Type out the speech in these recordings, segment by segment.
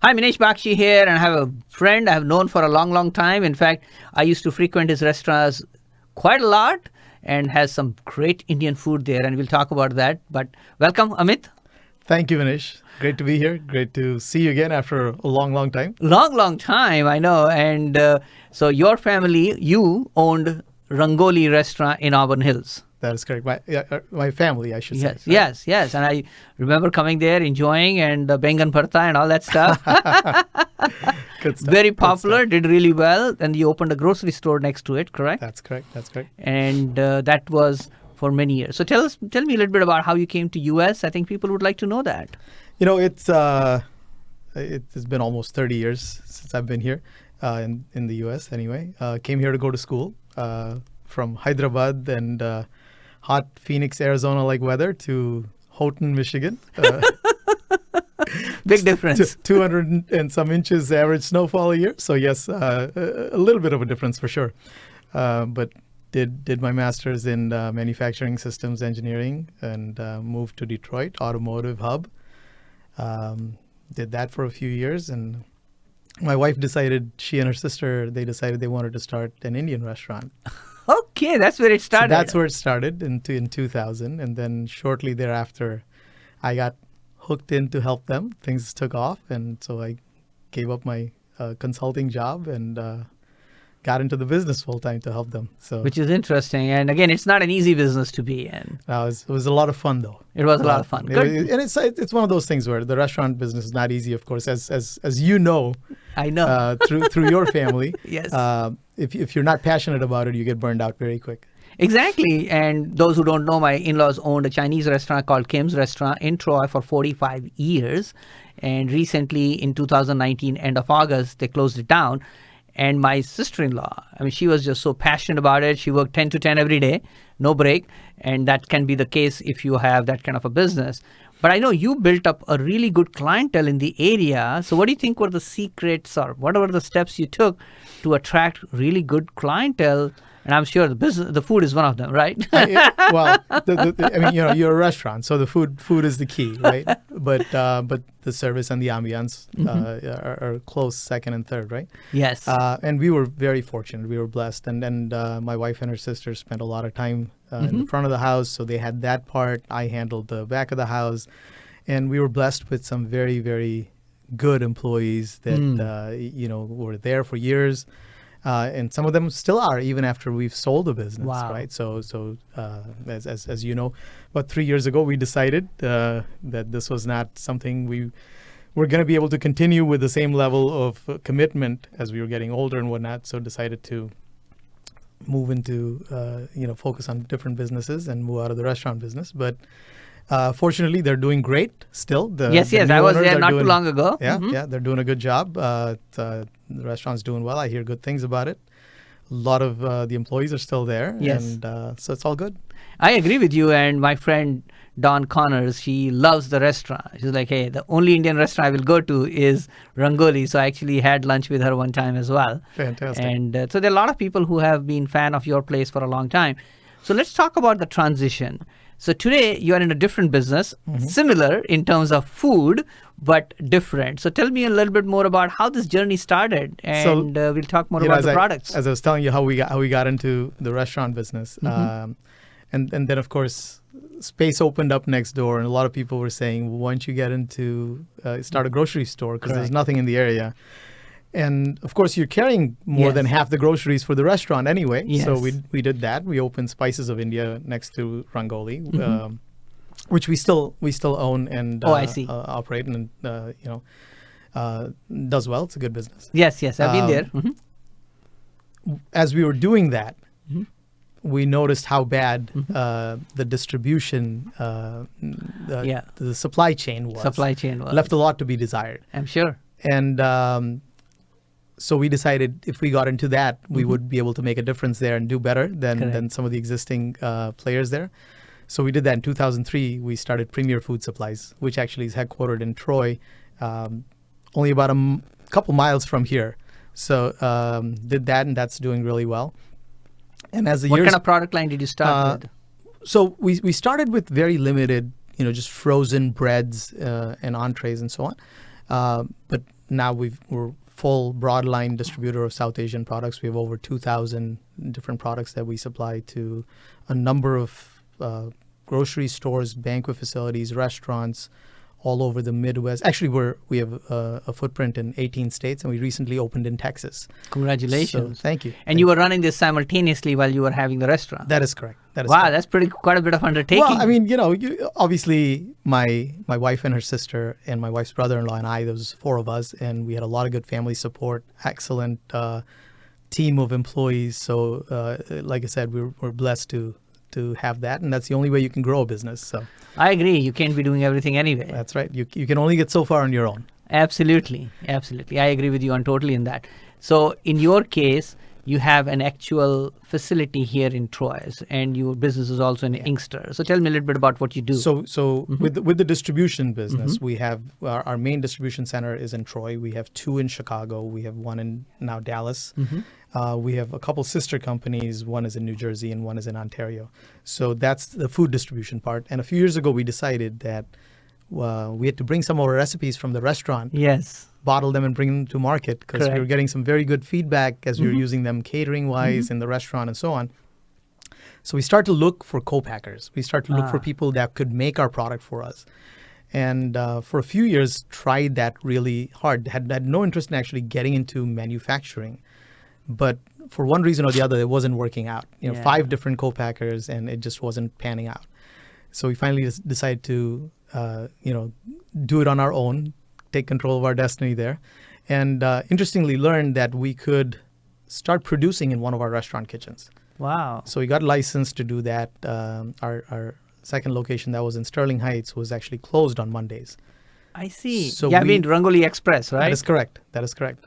Hi, Minesh Baxi here, and I have a friend I have known for a long, long time. In fact, I used to frequent his restaurants quite a lot and has some great Indian food there, and we'll talk about that. But welcome, Amit. Thank you, Minesh. Great to be here. Great to see you again after a long, long time. Long, long time, I know. And so your family, you owned Rangoli restaurant in Auburn Hills. That is correct. My family, I should Yes, say. yes. And I remember coming there, enjoying, and the bengan bharta and all that stuff. Good stuff. Very Good popular, stuff. did really well. And you opened a grocery store next to it, correct? That's correct. That's correct. And that was for many years. So tell me a little bit about how you came to US. I think people would like to know that. You know, it's been almost 30 years since I've been here in the U.S. Anyway, came here to go to school from Hyderabad and hot Phoenix, Arizona-like weather to Houghton, Michigan. Big difference. 200 and some inches average snowfall a year. So yes, a little bit of a difference for sure. But did my master's in manufacturing systems engineering and moved to Detroit, automotive hub. Did that for a few years, and my wife decided, she and her sister, they decided they wanted to start an Indian restaurant. Okay, that's where it started. So that's where it started in 2000, and then shortly thereafter, I got hooked in to help them. Things took off, and so I gave up my consulting job and got into the business full time to help them. So, Which is interesting. And again, it's not an easy business to be in. it was a lot of fun, though. It was a lot of fun. Good. And it's one of those things where the restaurant business is not easy, of course, as you know. I know. Through your family. Yes. If you're not passionate about it, you get burned out very quick. Exactly. And those who don't know, my in-laws owned a Chinese restaurant called Kim's Restaurant in Troy for 45 years. And recently, in 2019, end of August, they closed it down. And my sister-in-law, I mean, she was just so passionate about it. She worked 10 to 10 every day, no break. And that can be the case if you have that kind of a business. But I know you built up a really good clientele in the area. So what do you think were the secrets, or what were the steps you took to attract really good clientele? And I'm sure the food is one of them, right? Well, I mean, you're a restaurant, so the food is the key, right? But the service and the ambiance are close second and third, right? Yes. And we were very fortunate. We were blessed, and my wife and her sister spent a lot of time in the front of the house, so they had that part. I handled the back of the house, and we were blessed with some very, very good employees that were there for years. And some of them still are, even after we've sold the business, Wow. right? So as you know, about 3 years ago, we decided that this was not something we were going to be able to continue with the same level of commitment as we were getting older and whatnot. So decided to move into, focus on different businesses and move out of the restaurant business. But fortunately, they're doing great still. Yes, I was there not too long ago. Yeah, they're doing a good job. The restaurant's doing well. I hear good things about it. A lot of the employees are still there. Yes. And so it's all good. I agree with you. And my friend Dawn Connors, she loves the restaurant. She's like, hey, the only Indian restaurant I will go to is Rangoli. So I actually had lunch with her one time as well. Fantastic. And so there are a lot of people who have been fan of your place for a long time. So let's talk about the transition. So today you are in a different business, similar in terms of food, but different. So tell me a little bit more about how this journey started, and we'll talk more about the products. As I was telling you how we got into the restaurant business, and then of course space opened up next door, and a lot of people were saying, well, why don't you get into start a grocery store, because there's nothing in the area. And of course, you're carrying more than half the groceries for the restaurant anyway. Yes. So we did that. We opened Spices of India next to Rangoli, which we still own and operate, and does well. It's a good business. Yes, I've been there. As we were doing that, we noticed how bad the distribution, the supply chain was. Left a lot to be desired. I'm sure. And so we decided if we got into that, we would be able to make a difference there and do better than some of the existing players there. So we did that in 2003. We started Premier Food Supplies, which actually is headquartered in Troy, only about a couple miles from here. So did that, and that's doing really well. And as the What kind of product line did you start with? So we started with very limited, just frozen breads and entrees and so on. But now we're full broad line distributor of South Asian products. We have over 2,000 different products that we supply to a number of grocery stores, banquet facilities, restaurants all over the Midwest. Actually, we have a footprint in 18 states, and we recently opened in Texas. Congratulations. So, thank you. And you were running this simultaneously while you were having the restaurant. That is correct. Wow, that's quite a bit of undertaking. Well, I mean, obviously my wife and her sister and my wife's brother-in-law and I, there was 4 of us, and we had a lot of good family support, excellent team of employees. So like I said, we're blessed to have that, and that's the only way you can grow a business. So I agree. You can't be doing everything anyway. That's right. You can only get so far on your own. Absolutely. I agree with you totally in that. So in your case, you have an actual facility here in Troy, and your business is also in Inkster. So tell me a little bit about what you do. So with the distribution business, we have our main distribution center is in Troy. We have 2 in Chicago. We have 1 in now Dallas. We have a couple sister companies. One is in New Jersey and one is in Ontario. So that's the food distribution part. And a few years ago, we decided that we had to bring some of our recipes from the restaurant. Yes. Bottle them and bring them to market, because we were getting some very good feedback as we were using them catering-wise in the restaurant and so on. So we started to look for co-packers. We started to look for people that could make our product for us. And for a few years, tried that really hard. Had no interest in actually getting into manufacturing. But for one reason or the other, it wasn't working out. 5 different co-packers, and it just wasn't panning out. So we finally decided to, do it on our own, take control of our destiny there, and interestingly learned that we could start producing in one of our restaurant kitchens. Wow. So we got licensed to do that. Our second location that was in Sterling Heights was actually closed on Mondays. I see. So I mean Rangoli Express, right? That is correct.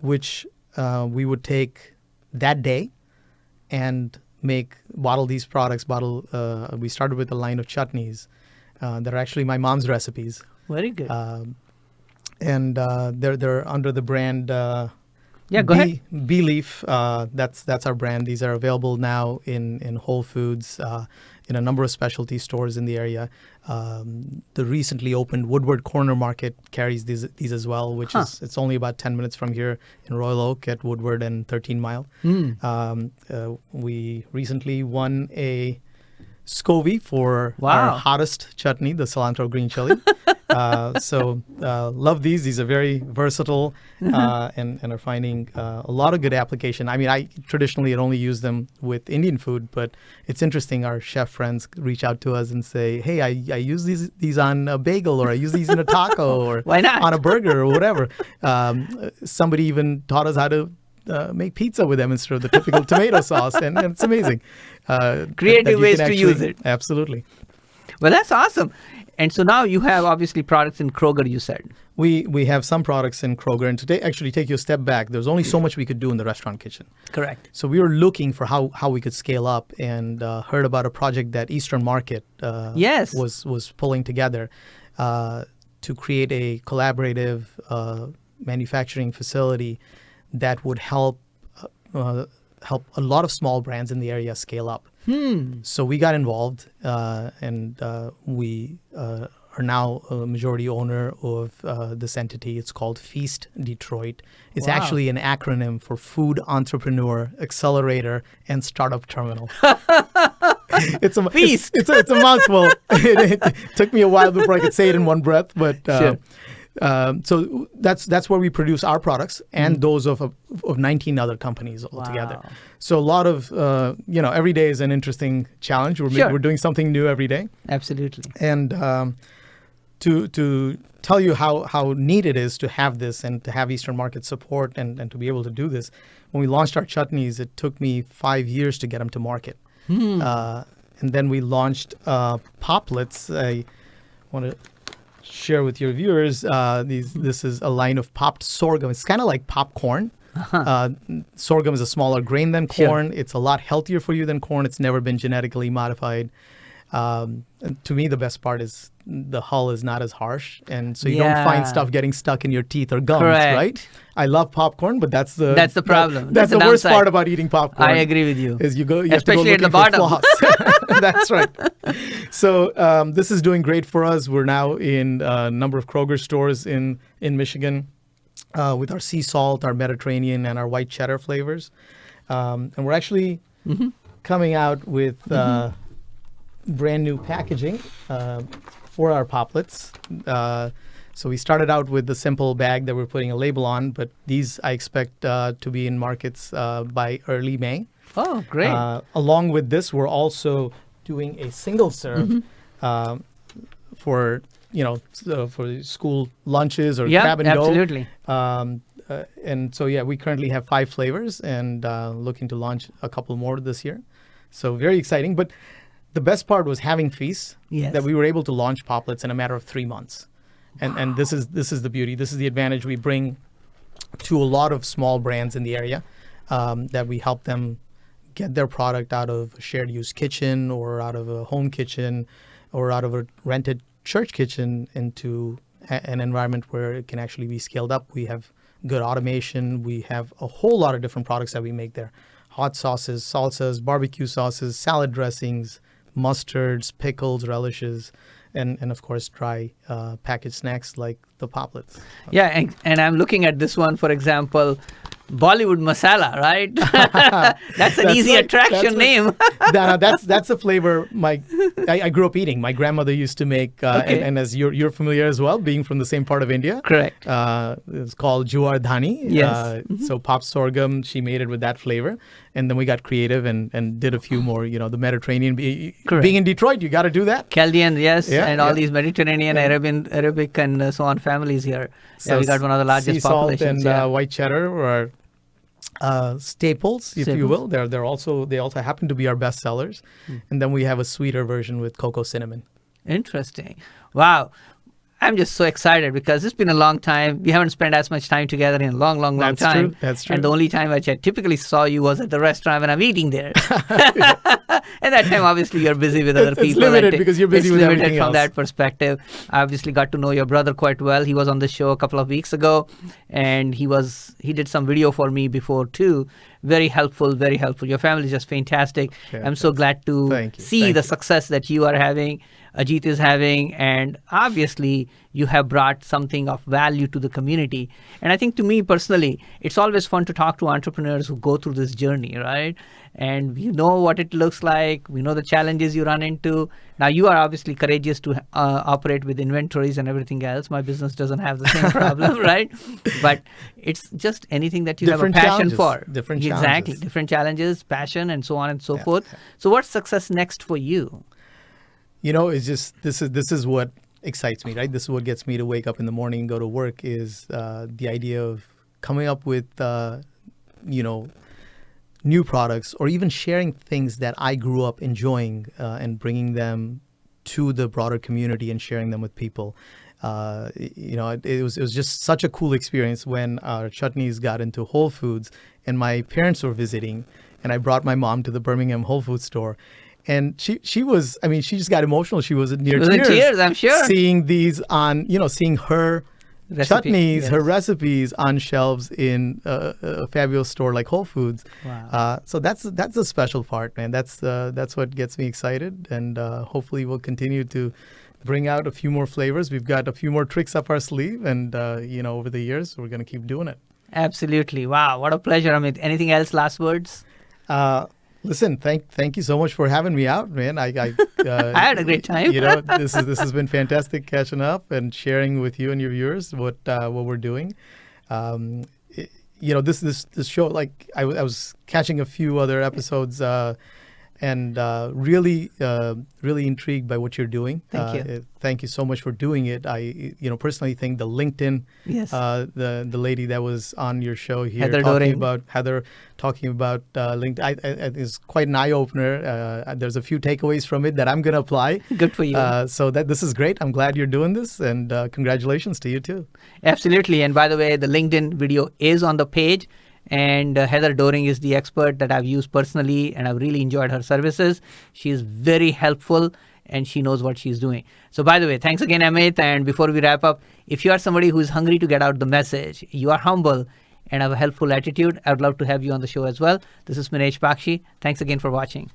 Which we would take that day and bottle these products. We started with a line of chutneys that are actually my mom's recipes. Very good. And they're under the brand go ahead. Bee Leaf. That's our brand. These are available now in Whole Foods, in a number of specialty stores in the area. The recently opened Woodward Corner Market carries these as well, which is it's only about 10 minutes from here in Royal Oak at Woodward and 13 Mile. We recently won a SCOVY for our hottest chutney, the cilantro green chili. So love these. These are very versatile and are finding a lot of good application. I mean, I traditionally had only used them with Indian food, but it's interesting. Our chef friends reach out to us and say, hey, I use these on a bagel, or I use these in a taco, or why not? On a burger or whatever. Somebody even taught us how to make pizza with them instead of the typical tomato sauce, and it's amazing. Creative ways to use it. Absolutely. Well, that's awesome. And so now you have obviously products in Kroger, you said. We have some products in Kroger, and today actually take you a step back. There's only so much we could do in the restaurant kitchen. Correct. So we were looking for how we could scale up, and heard about a project that Eastern Market was pulling together to create a collaborative manufacturing facility that would help a lot of small brands in the area scale up. So we got involved, and we are now a majority owner of this entity. It's called Feast Detroit. It's actually an acronym for Food Entrepreneur Accelerator and Startup Terminal. It's a Feast. It's a mouthful. It took me a while before I could say it in one breath, but. Sure. So that's where we produce our products and those of 19 other companies altogether. Wow. So a lot of every day is an interesting challenge. We're doing something new every day. Absolutely. And to tell you how neat it is to have this and to have Eastern Market support and to be able to do this, when we launched our chutneys, it took me 5 years to get them to market. And then we launched Poplets. I want to share with your viewers, this is a line of popped sorghum. It's kind of like popcorn. Sorghum is a smaller grain than corn. Sure. It's a lot healthier for you than corn. It's never been genetically modified. And to me, the best part is the hull is not as harsh, and so you don't find stuff getting stuck in your teeth or gums. Correct. Right? I love popcorn, but that's the problem. That's the worst part about eating popcorn. I agree with you. Is you especially have to go at the bottom. That's right. So this is doing great for us. We're now in a number of Kroger stores in Michigan. with our sea salt, our Mediterranean, and our white cheddar flavors. And we're actually coming out with brand new packaging for our poplets. So we started out with the simple bag that we're putting a label on, but these I expect to be in markets by early May. Oh, great. Along with this, we're also doing a single serve for for school lunches or grab and absolutely. go. And so we currently have 5 flavors and looking to launch a couple more this year. So very exciting. But the best part was having feasts that we were able to launch poplets in a matter of 3 months. And this is the beauty. This is the advantage we bring to a lot of small brands in the area, that we help them get their product out of a shared use kitchen or out of a home kitchen or out of a rented church kitchen into an environment where it can actually be scaled up. We have good automation. We have a whole lot of different products that we make there. Hot sauces, salsas, barbecue sauces, salad dressings, mustards, pickles, relishes, and of course dry packaged snacks like the poplets. Yeah, and I'm looking at this one, for example, Bollywood masala, right? That's an easy attraction name. That's a flavor I grew up eating. My grandmother used to make, and as you're familiar as well, being from the same part of India. Correct. It's called Juwar Dhani. Yes. So pop sorghum, she made it with that flavor. And then we got creative and did a few more, the Mediterranean. Being in Detroit, you got to do that. Chaldean, yes, and all these Mediterranean, Arabic, and so on families here. So we got one of the largest populations. Sea salt and white cheddar are staples, if you will. They also happen to be our best sellers. And then we have a sweeter version with cocoa cinnamon. Interesting. Wow. I'm just so excited because it's been a long time. We haven't spent as much time together in a long time. That's true. And the only time I typically saw you was at the restaurant when I'm eating there. At that time, obviously, you're busy with other people. It's limited because you're busy with everything from else. that perspective. I obviously got to know your brother quite well. He was on the show a couple of weeks ago, and he did some video for me before too. Very helpful, very helpful. Your family is just fantastic. Yeah, I'm so glad to see the success that you are having, Ajit is having, and obviously you have brought something of value to the community. And I think to me personally, it's always fun to talk to entrepreneurs who go through this journey, right? And we know what it looks like. We know the challenges you run into. Now, you are obviously courageous to operate with inventories and everything else. My business doesn't have the same problem, right? But it's just anything that you have a passion for. Different challenges. Exactly. Different challenges, passion, and so on and so forth. So what's success next for you? It's just this is what excites me, right? This is what gets me to wake up in the morning and go to work is the idea of coming up with, new products or even sharing things that I grew up enjoying and bringing them to the broader community and sharing them with people. It was just such a cool experience when our chutneys got into Whole Foods and my parents were visiting and I brought my mom to the Birmingham Whole Foods store. And she just got emotional. She was near tears, I'm sure. Seeing these seeing her chutneys, her recipes on shelves in a fabulous store like Whole Foods. Wow. So that's the special part, man. That's what gets me excited. And hopefully we'll continue to bring out a few more flavors. We've got a few more tricks up our sleeve. And, over the years, we're going to keep doing it. Absolutely. Wow. What a pleasure, Amit. Anything else? Last words? Listen, thank you so much for having me out, man. I I had a great time. This has been fantastic catching up and sharing with you and your viewers what we're doing. This show, like I was catching a few other episodes and really intrigued by what you're doing. Thank you. Thank you so much for doing it. I personally think the LinkedIn, the lady that was on your show here Heather talking about LinkedIn, is quite an eye opener. There's a few takeaways from it that I'm going to apply. Good for you. So this is great. I'm glad you're doing this, and congratulations to you too. Absolutely. And by the way, the LinkedIn video is on the page. And Heather Doring is the expert that I've used personally, and I've really enjoyed her services. She is very helpful, and she knows what she's doing. So by the way, thanks again, Amit. And before we wrap up, if you are somebody who is hungry to get out the message, you are humble and have a helpful attitude, I would love to have you on the show as well. This is Minesh Baxi. Thanks again for watching.